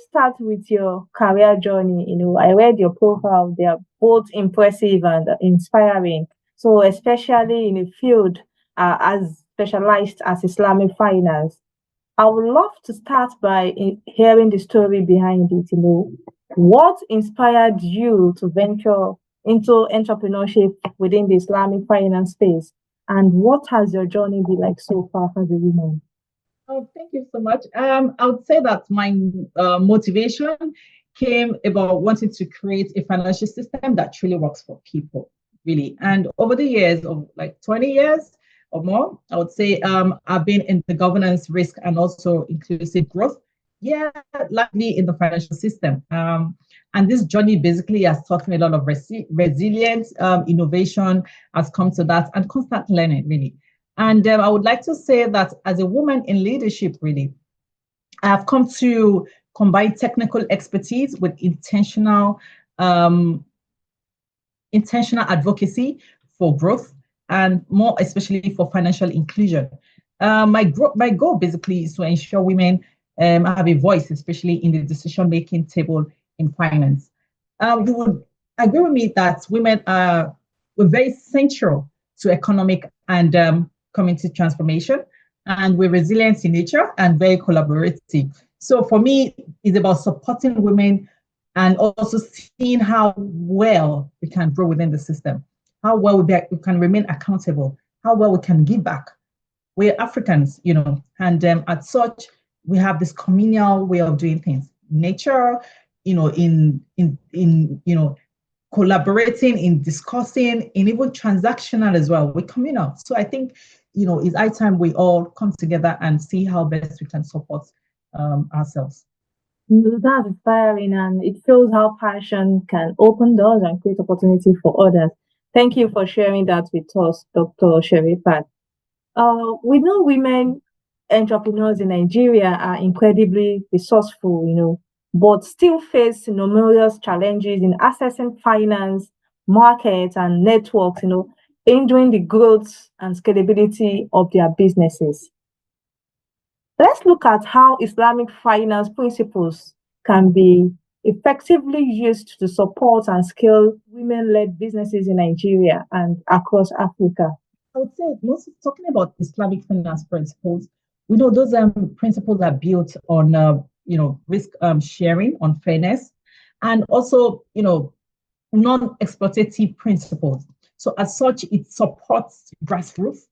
start with your career journey. I read your profile. They are both impressive and inspiring. So, especially in a field as specialized as Islamic finance. I would love to start by hearing the story behind it. What inspired you to venture into entrepreneurship within the Islamic finance space? And what has your journey been like so far as a woman? Oh, thank you so much. I would say that my motivation came about wanting to create a financial system that truly works for people, really. And over the years of like 20 years or more, I would say I've been in the governance, risk, and also inclusive growth. Yeah, likely in the financial system. And this journey basically has taught me a lot of resilience, innovation has come to that, and constant learning, really. And I would like to say that as a woman in leadership, really, I've come to combine technical expertise with intentional advocacy for growth and more especially for financial inclusion. My goal basically is to ensure women have a voice, especially in the decision-making table in finance. You would agree with me that women were very central to economic and community transformation, and we're resilient in nature and very collaborative. So for me, it's about supporting women and also seeing how well we can grow within the system, how well we can remain accountable, how well we can give back. We're Africans, and as such, we have this communal way of doing things. Nature, in collaborating, in discussing, in even transactional as well. We're communal. So I think, it's high time we all come together and see how best we can support ourselves. That's inspiring, and it shows how passion can open doors and create opportunity for others. Thank you for sharing that with us, Dr. Sherifat. We know women entrepreneurs in Nigeria are incredibly resourceful, but still face numerous challenges in accessing finance, markets, and networks, hindering the growth and scalability of their businesses. Let's look at how Islamic finance principles can be effectively used to support and scale women-led businesses in Nigeria and across Africa. I would say most talking about Islamic finance principles, we know those principles are built on risk sharing, on fairness, and also non-exploitative principles. So as such, it supports grassroots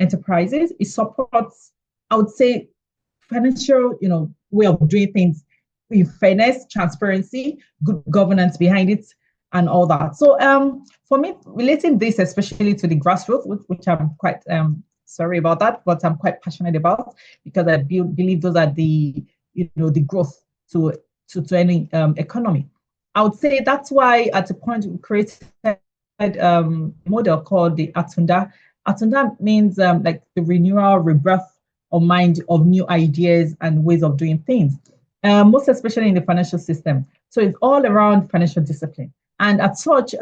enterprises. It supports, I would say, financial way of doing things with fairness, transparency, good governance behind it, and all that. So for me, relating this especially to the grassroots, which I'm quite sorry about that, but I'm quite passionate about, because I believe those are the the growth to any economy. I would say that's why at the point we created a model called the Atunda. Atunda means like the renewal, rebirth of mind of new ideas and ways of doing things, most especially in the financial system. So it's all around financial discipline. And as such,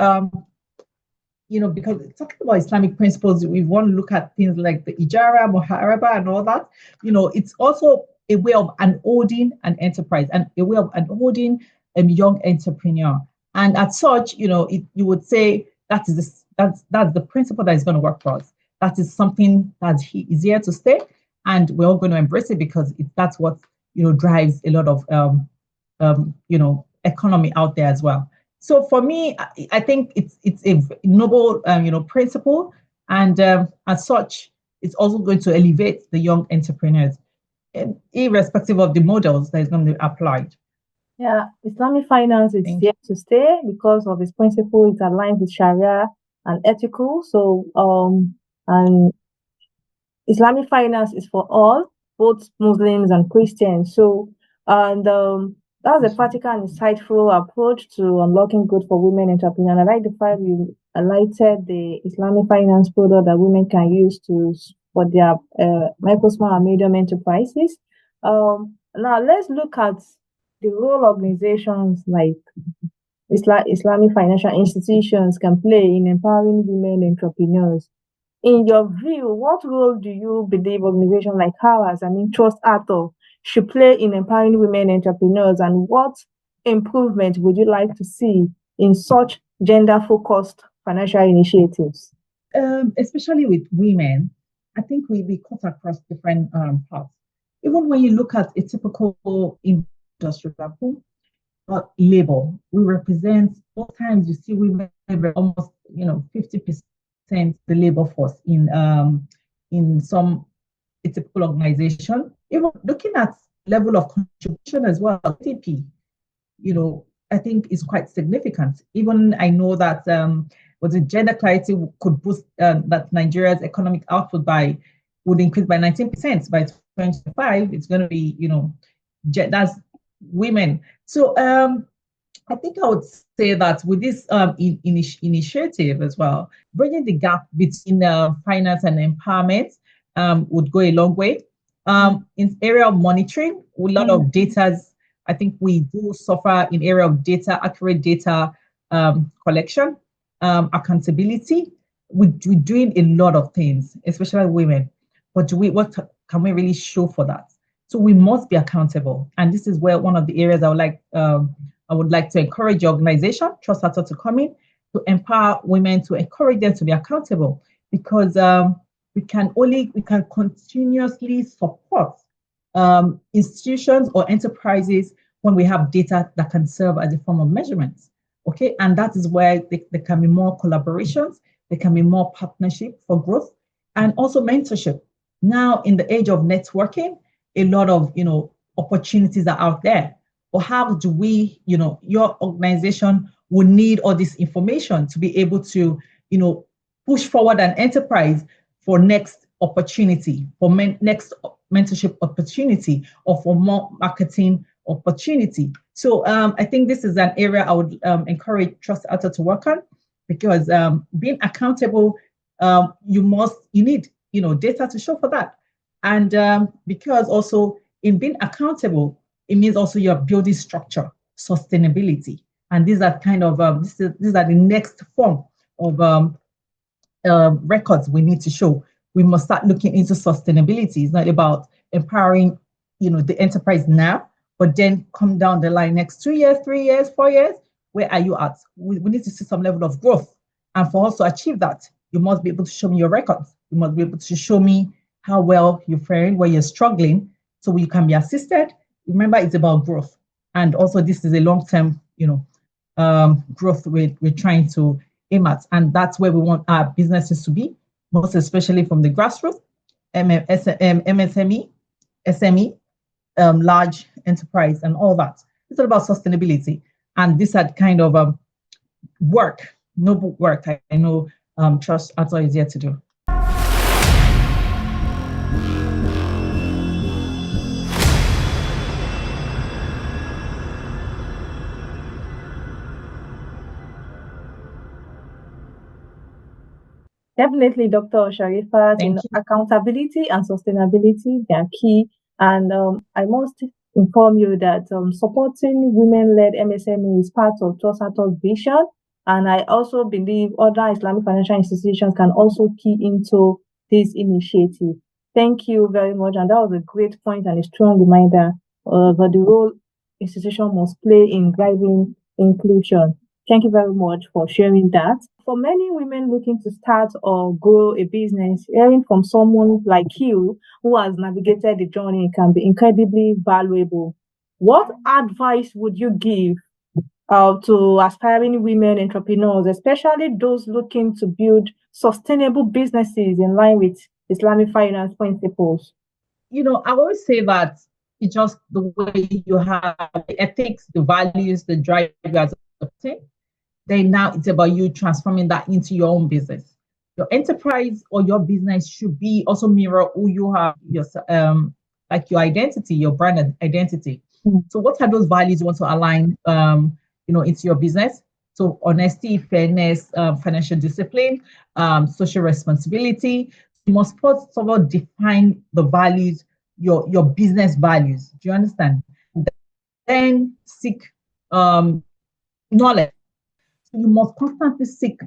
because talking about Islamic principles, we want to look at things like the Ijara, Muharaba, and all that. It's also a way of unholding an enterprise and a way of unholding a young entrepreneur. And as such, you would say that's the principle that is going to work for us. That is something that is here to stay, and we're all going to embrace it because that's what drives a lot of economy out there as well. So for me, I think it's a noble principle, and as such, it's also going to elevate the young entrepreneurs, irrespective of the models that is going to be applied. Yeah, Islamic finance is here to stay because of its principle. It's aligned with Sharia and ethical. So, and Islamic finance is for all, both Muslims and Christians. So, and that's a practical and insightful approach to unlocking growth for women entrepreneurs. I like the fact you highlighted the Islamic finance product that women can use for their micro, small, and medium enterprises. Now, let's look at the role organizations like Islamic financial institutions can play in empowering women entrepreneurs. In your view, what role do you believe organizations like ours, Trust Author, should play in empowering women entrepreneurs, and what improvement would you like to see in such gender-focused financial initiatives? Especially with women, I think we cut across different paths. Even when you look at a typical industry, for example, labor, we represent, most times you see women almost 50% the labor force in some a typical organization. Even looking at level of contribution as well, GDP, I think is quite significant. Even I know that with the gender clarity could boost that Nigeria's economic output would increase by 19% by 2025. It's going to be, that's women. So I think I would say that with this initiative as well, bridging the gap between finance and empowerment would go a long way. In area of monitoring, a lot of data, I think we do suffer in area of data, accurate data collection, accountability. We're doing a lot of things, especially women. But what can we really show for that? So we must be accountable, and this is where one of the areas I would like to encourage your organization, Trust Factor, to come in to empower women, to encourage them to be accountable, because we can continuously support institutions or enterprises when we have data that can serve as a form of measurement. Okay, and that is where there can be more collaborations, there can be more partnership for growth, and also mentorship. Now, in the age of networking, a lot of opportunities are out there. But how do we, your organization will need all this information to be able to, push forward an enterprise for next opportunity, for next mentorship opportunity, or for more marketing opportunity. So I think this is an area I would encourage Trust Factor to work on, because being accountable, you need data to show for that. And because also in being accountable, it means also you're building structure, sustainability. And these are kind of, these are the next form of records we need to show. We must start looking into sustainability. It's not about empowering, the enterprise now, but then come down the line next 2 years, 3 years, 4 years, where are you at? We need to see some level of growth. And for us to achieve that, you must be able to show me your records. You must be able to show me how well you're faring, where you're struggling, so you can be assisted. Remember, it's about growth. And also this is a long-term, growth we're trying to aim at. And that's where we want our businesses to be, most especially from the grassroots, MSME, SME, large enterprise, and all that. It's all about sustainability. And this had kind of noble work I know Trust Factor is here to do. Definitely, Dr. Sherifat, accountability and sustainability, they are key. And I must inform you that supporting women-led MSME is part of Trust Factor's vision. And I also believe other Islamic financial institutions can also key into this initiative. Thank you very much. And that was a great point and a strong reminder of the role institution must play in driving inclusion. Thank you very much for sharing that. For many women looking to start or grow a business, hearing from someone like you who has navigated the journey can be incredibly valuable. What advice would you give to aspiring women entrepreneurs, especially those looking to build sustainable businesses in line with Islamic finance principles? I always say that it's just the way you have the ethics, the values, the drive as a person. Then now it's about you transforming that into your own business. Your enterprise or your business should be also mirror who you are, like your identity, your brand identity. So what are those values you want to align, into your business? So honesty, fairness, financial discipline, social responsibility. You must first of all define the values, your business values. Do you understand? Then seek knowledge. You must constantly seek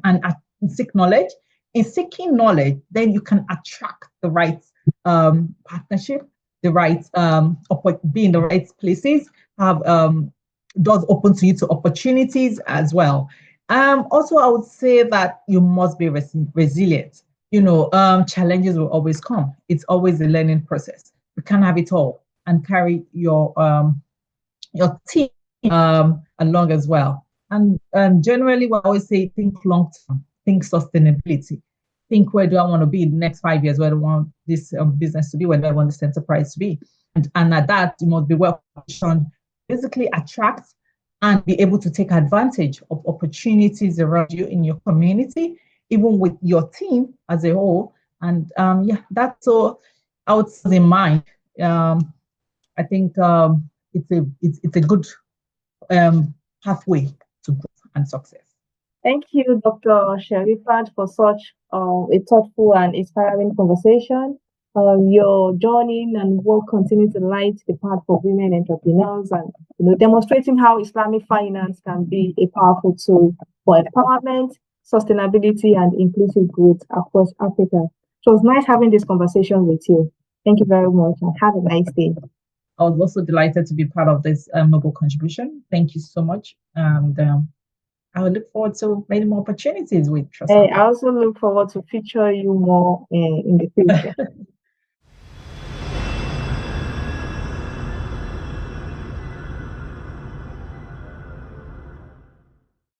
knowledge. In seeking knowledge, then you can attract the right partnership, the right be in the right places, have doors open to you to opportunities as well. Also, I would say that you must be resilient. Challenges will always come. It's always a learning process. You can't have it all and carry your team along as well. And generally, we always say think long term, think sustainability, think where do I want to be in the next 5 years, where do I want this business to be, where do I want this enterprise to be. And at that, you must be well positioned, basically attract and be able to take advantage of opportunities around you in your community, even with your team as a whole. And that's all I would say in mind. I think it's a good pathway to growth and success. Thank you, Dr. Sherifat, for such a thoughtful and inspiring conversation. Your journey and work continue to light the path for women entrepreneurs, and demonstrating how Islamic finance can be a powerful tool for empowerment, sustainability, and inclusive growth across Africa. So it was nice having this conversation with you. Thank you very much, and have a nice day. I was also delighted to be part of this noble contribution. Thank you so much. And I will look forward to many more opportunities with Trust. I also look forward to feature you more in the future.